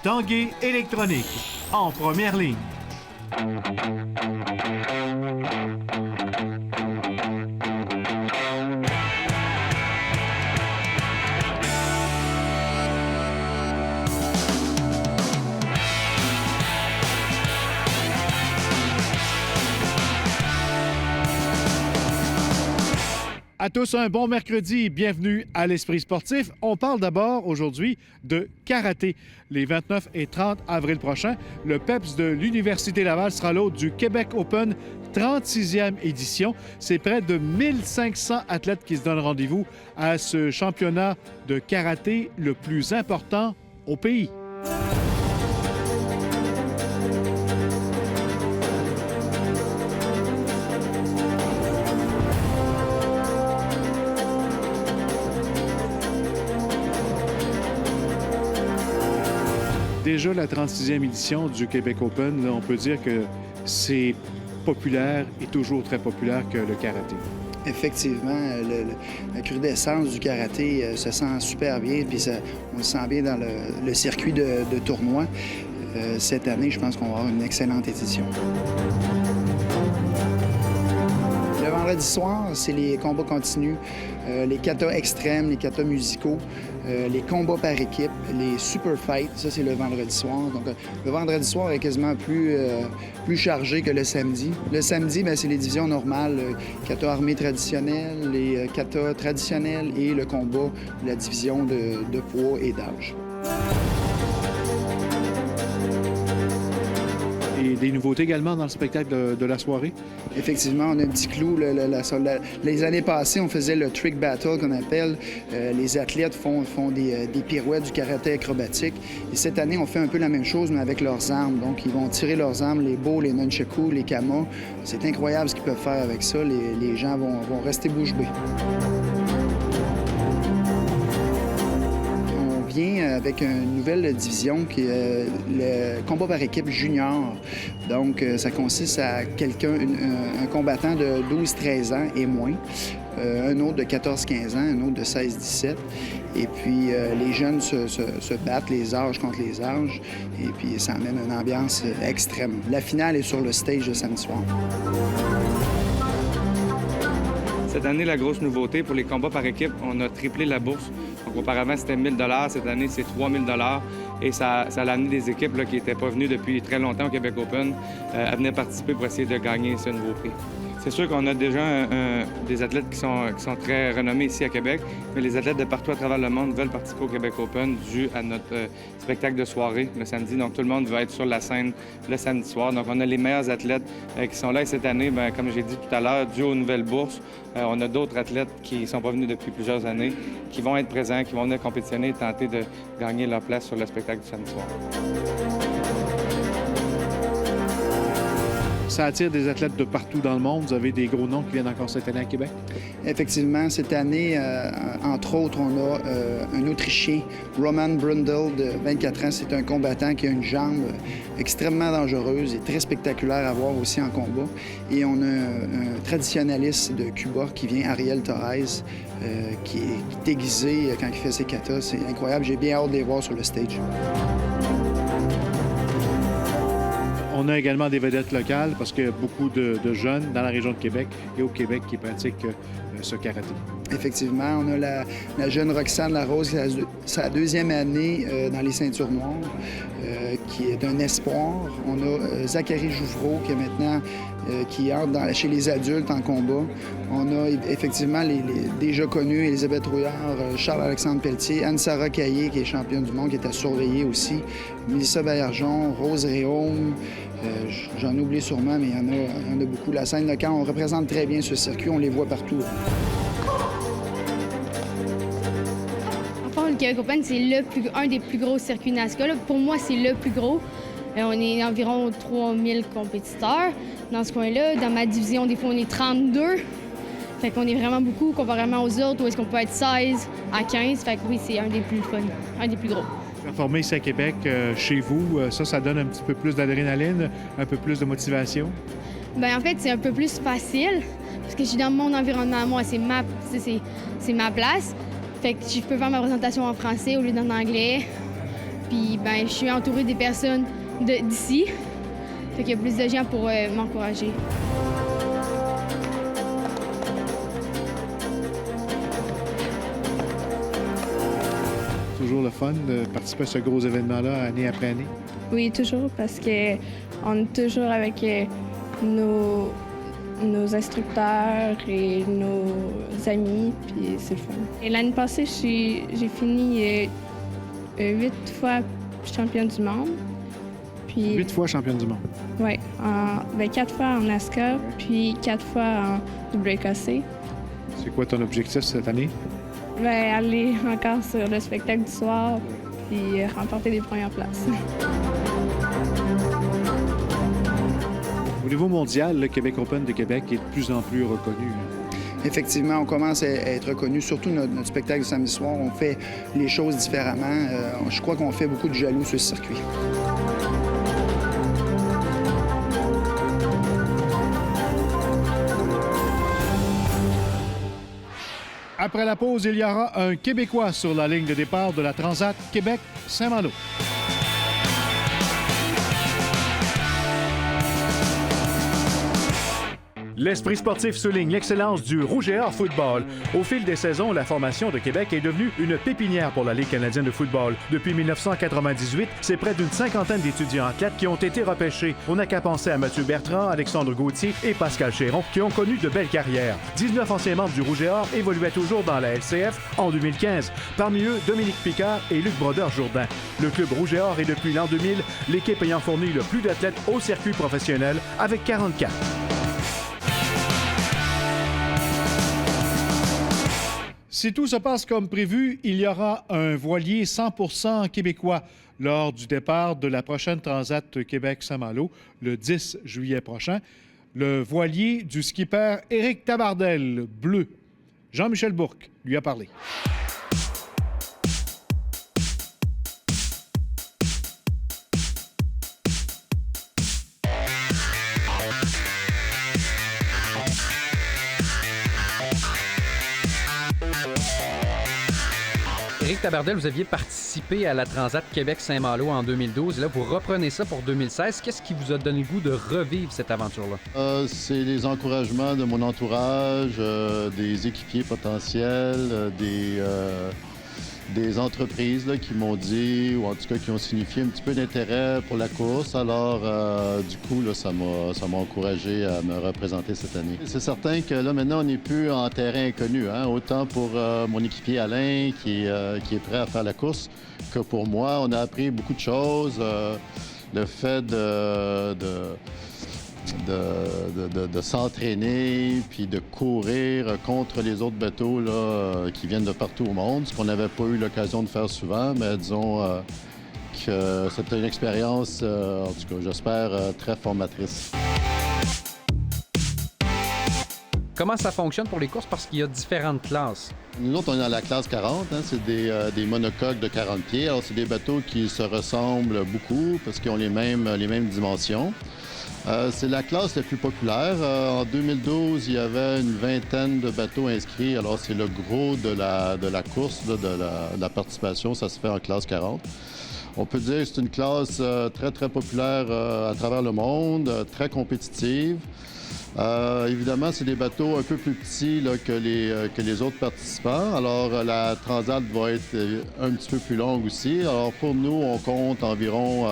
Tanguay électronique, en première ligne. À tous, un bon mercredi. Bienvenue à l'Esprit sportif. On parle d'abord aujourd'hui de karaté. Les 29 et 30 avril prochains, le PEPS de l'Université Laval sera l'hôte du Québec Open, 36e édition. C'est près de 1500 athlètes qui se donnent rendez-vous à ce championnat de karaté le plus important au pays. Déjà la 36e édition du Québec Open, là, on peut dire que c'est populaire et toujours très populaire que le karaté. Effectivement, la crudescence du karaté se sent super bien, puis on le sent bien dans le circuit de tournoi. Cette année, je pense qu'on va avoir une excellente édition. Le vendredi soir, c'est les combats continus, les katas extrêmes, les katas musicaux, les combats par équipe, les super fights. Ça, c'est le vendredi soir. Donc, le vendredi soir est quasiment plus chargé que le samedi. Le samedi, bien, c'est les divisions normales, kata armée traditionnelle, les katas traditionnels et le combat, la division de poids et d'âge. Et des nouveautés également dans le spectacle de la soirée? Effectivement, on a un petit clou. Les années passées, on faisait le trick battle qu'on appelle. Les athlètes font des pirouettes du karaté acrobatique. Et cette année, on fait un peu la même chose, mais avec leurs armes. Donc, ils vont tirer leurs armes, les bo, les nunchaku, les kamas. C'est incroyable ce qu'ils peuvent faire avec ça. Les gens vont rester bouche bée. Avec une nouvelle division qui est le combat par équipe junior. Donc, ça consiste à un combattant de 12-13 ans et moins, un autre de 14-15 ans, un autre de 16-17. Et puis, les jeunes se battent les âges contre les âges. Et puis, ça amène une ambiance extrême. La finale est sur le stage de samedi soir. Cette année, la grosse nouveauté pour les combats par équipe, on a triplé la bourse. Donc, auparavant, c'était 1 000 $. Cette année, c'est 3 000 $. Et ça a amené des équipes là, qui n'étaient pas venues depuis très longtemps au Québec Open à venir participer pour essayer de gagner ce nouveau prix. C'est sûr qu'on a déjà des athlètes qui sont très renommés ici à Québec, mais les athlètes de partout à travers le monde veulent participer au Québec Open dû à notre spectacle de soirée le samedi. Donc, tout le monde veut être sur la scène le samedi soir. Donc, on a les meilleurs athlètes qui sont là. Et cette année, bien, comme j'ai dit tout à l'heure, dû aux nouvelles bourses, on a d'autres athlètes qui ne sont pas venus depuis plusieurs années, qui vont être présents, qui vont venir compétitionner et tenter de gagner leur place sur le spectacle du samedi soir. Ça attire des athlètes de partout dans le monde. Vous avez des gros noms qui viennent encore cette année à Québec? Effectivement, cette année, entre autres, on a un Autrichien, Roman Brundle, de 24 ans. C'est un combattant qui a une jambe extrêmement dangereuse et très spectaculaire à voir aussi en combat. Et on a un traditionnaliste de Cuba qui vient, Ariel Torres, qui est déguisé quand il fait ses katas. C'est incroyable. J'ai bien hâte de les voir sur le stage. On a également des vedettes locales parce qu'il y a beaucoup de jeunes dans la région de Québec et au Québec qui pratiquent ce karaté. Effectivement, on a la jeune Roxane Larose qui a sa deuxième année dans les ceintures noires, qui est un espoir. On a Zachary Jouvreau qui est maintenant qui entre chez les adultes en combat. On a effectivement les déjà connus, Elisabeth Rouillard, Charles-Alexandre Pelletier, Anne-Sara Caillé qui est championne du monde, qui est à surveiller aussi, Mélissa Baillargeon, Rose Réaume. J'en oublie sûrement, mais il y en a beaucoup. La scène locale, on représente très bien ce circuit, on les voit partout. Le Québec Open, c'est un des plus gros circuits NASCAR. Là. Pour moi, c'est le plus gros. On est environ 3000 compétiteurs dans ce coin-là. Dans ma division, des fois, on est 32. Fait qu'on est vraiment beaucoup comparément aux autres, où est-ce qu'on peut être 16 à 15. Fait que oui, c'est un des plus fun, un des plus gros. Performer ici à Québec, chez vous, ça donne un petit peu plus d'adrénaline, un peu plus de motivation? Bien, en fait, c'est un peu plus facile parce que je suis dans mon environnement à moi, c'est ma place. Fait que je peux faire ma présentation en français au lieu d'en anglais. Puis ben, je suis entourée des personnes d'ici. Fait qu'il y a plus de gens pour m'encourager. Toujours le fun de participer à ce gros événement-là année après année. Oui, toujours, parce qu'on est toujours avec nos instructeurs et nos amis, puis c'est le fun. Et l'année passée, j'ai fini 8 fois championne du monde. Puis, 8 fois championne du monde. oui, 4 fois en NASCAR, puis 4 fois en WKC. C'est quoi ton objectif cette année? Aller encore sur le spectacle du soir, puis remporter des premières places. Au niveau mondial, le Québec Open de Québec est de plus en plus reconnu. Effectivement, on commence à être reconnu, surtout notre spectacle du samedi soir. On fait les choses différemment. Je crois qu'on fait beaucoup de jaloux sur ce circuit. Après la pause, il y aura un Québécois sur la ligne de départ de la Transat Québec-Saint-Malo. L'Esprit sportif souligne l'excellence du Rouge et Or football. Au fil des saisons, la formation de Québec est devenue une pépinière pour la Ligue canadienne de football. Depuis 1998, c'est près d'une cinquantaine d'étudiants athlètes qui ont été repêchés. On n'a qu'à penser à Mathieu Bertrand, Alexandre Gauthier et Pascal Chéron, qui ont connu de belles carrières. 19 anciens membres du Rouge et Or évoluaient toujours dans la LCF en 2015. Parmi eux, Dominique Picard et Luc Brodeur-Jourdain. Le club Rouge et Or est depuis l'an 2000 l'équipe ayant fourni le plus d'athlètes au circuit professionnel avec 44. Si tout se passe comme prévu, il y aura un voilier 100% québécois lors du départ de la prochaine Transat Québec-Saint-Malo le 10 juillet prochain. Le voilier du skipper Éric Tabardel, bleu. Jean-Michel Bourque lui a parlé. Éric Tabardel, vous aviez participé à la Transat Québec-Saint-Malo en 2012. Et là, vous reprenez ça pour 2016. Qu'est-ce qui vous a donné le goût de revivre cette aventure-là? C'est les encouragements de mon entourage, des équipiers potentiels, des entreprises là, qui m'ont dit, ou en tout cas qui ont signifié un petit peu d'intérêt pour la course. Alors, du coup, là, ça m'a encouragé à me représenter cette année. C'est certain que là, maintenant, on n'est plus en terrain inconnu. Hein? Autant pour mon équipier Alain, qui est prêt à faire la course, que pour moi. On a appris beaucoup de choses. Le fait de s'entraîner puis de courir contre les autres bateaux là, qui viennent de partout au monde, ce qu'on n'avait pas eu l'occasion de faire souvent, mais disons que c'était une expérience, en tout cas, j'espère, très formatrice. Comment ça fonctionne pour les courses? Parce qu'il y a différentes classes. Nous autres, on est dans la classe 40. Hein, c'est des monocoques de 40 pieds. Alors, c'est des bateaux qui se ressemblent beaucoup parce qu'ils ont les mêmes dimensions. C'est la classe la plus populaire. En 2012, il y avait une vingtaine de bateaux inscrits. Alors, c'est le gros de la course, là, de la participation. Ça se fait en classe 40. On peut dire que c'est une classe très, très populaire à travers le monde, très compétitive. Évidemment, c'est des bateaux un peu plus petits là, que les autres participants. Alors, la Transat va être un petit peu plus longue aussi. Alors, pour nous, on compte environ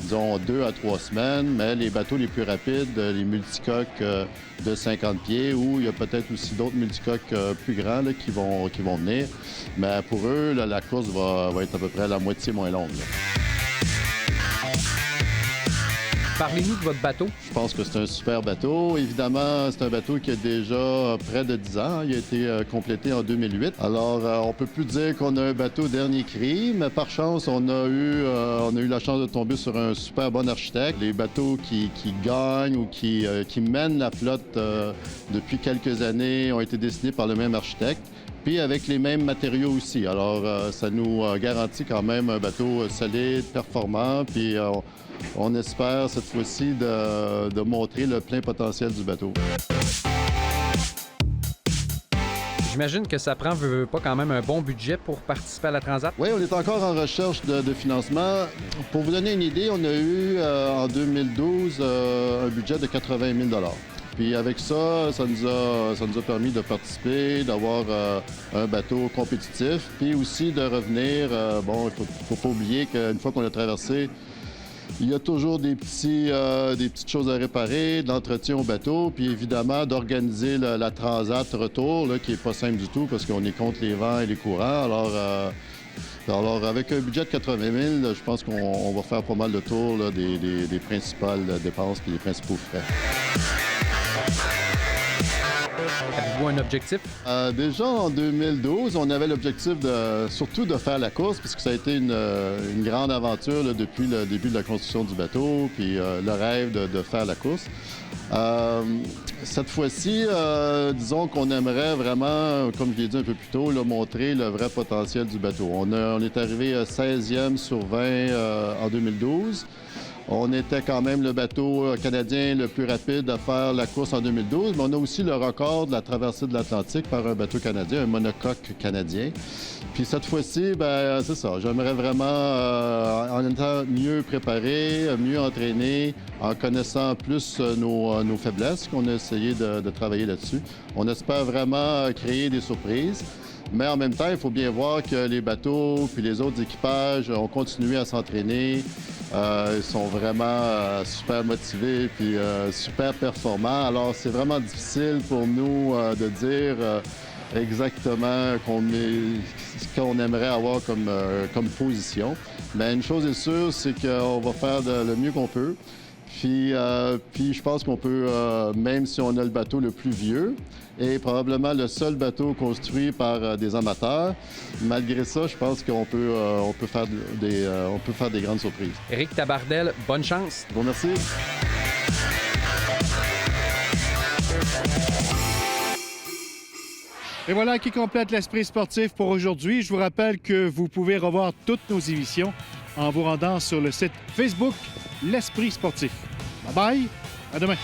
disons 2 à 3 semaines, mais les bateaux les plus rapides, les multicoques de 50 pieds, ou il y a peut-être aussi d'autres multicoques plus grands là, qui vont venir. Mais pour eux, là, la course va être à peu près la moitié moins longue. Là. Parlez-nous de votre bateau. Je pense que c'est un super bateau. Évidemment, c'est un bateau qui a déjà près de 10 ans. Il a été complété en 2008. Alors, on peut plus dire qu'on a un bateau dernier cri, mais par chance, on a eu la chance de tomber sur un super bon architecte. Les bateaux qui gagnent ou qui mènent la flotte depuis quelques années ont été dessinés par le même architecte, puis avec les mêmes matériaux aussi. Alors, ça nous garantit quand même un bateau solide, performant, puis on espère cette fois-ci de montrer le plein potentiel du bateau. J'imagine que ça prend, veut pas, quand même un bon budget pour participer à la Transat? Oui, on est encore en recherche de financement. Pour vous donner une idée, on a eu en 2012 un budget de 80 000 $. Puis avec ça, ça nous a permis de participer, d'avoir un bateau compétitif, puis aussi de revenir. Bon, il faut pas oublier qu'une fois qu'on a traversé, il y a toujours des petites choses à réparer, de l'entretien au bateau, puis évidemment d'organiser la transat retour, là, qui n'est pas simple du tout parce qu'on est contre les vents et les courants. Alors avec un budget de 80 000, je pense qu'on va faire pas mal de tours là, des principales dépenses et des principaux frais. Avez-vous un objectif? Déjà en 2012, on avait l'objectif surtout de faire la course, puisque ça a été une grande aventure là, depuis le début de la construction du bateau, puis le rêve de faire la course. Cette fois-ci, disons qu'on aimerait vraiment, comme je l'ai dit un peu plus tôt, là, montrer le vrai potentiel du bateau. On est arrivé 16e sur 20 en 2012. On était quand même le bateau canadien le plus rapide à faire la course en 2012, mais on a aussi le record de la traversée de l'Atlantique par un bateau canadien, un monocoque canadien. Puis cette fois-ci, ben c'est ça. J'aimerais vraiment, en étant mieux préparé, mieux entraîné, en connaissant plus nos faiblesses, qu'on a essayé de travailler là-dessus. On espère vraiment créer des surprises. Mais en même temps, il faut bien voir que les bateaux puis les autres équipages ont continué à s'entraîner. Ils sont vraiment super motivés puis super performants. Alors, c'est vraiment difficile pour nous de dire exactement ce qu'on aimerait avoir comme position. Mais une chose est sûre, c'est qu'on va faire le mieux qu'on peut. Puis je pense qu'on peut, même si on a le bateau le plus vieux, et probablement le seul bateau construit par des amateurs, malgré ça, je pense qu'on peut faire des grandes surprises. Éric Tabardel, bonne chance. Je vous remercie. Et voilà qui complète l'Esprit sportif pour aujourd'hui. Je vous rappelle que vous pouvez revoir toutes nos émissions en vous rendant sur le site Facebook L'Esprit sportif. Bye bye, à demain.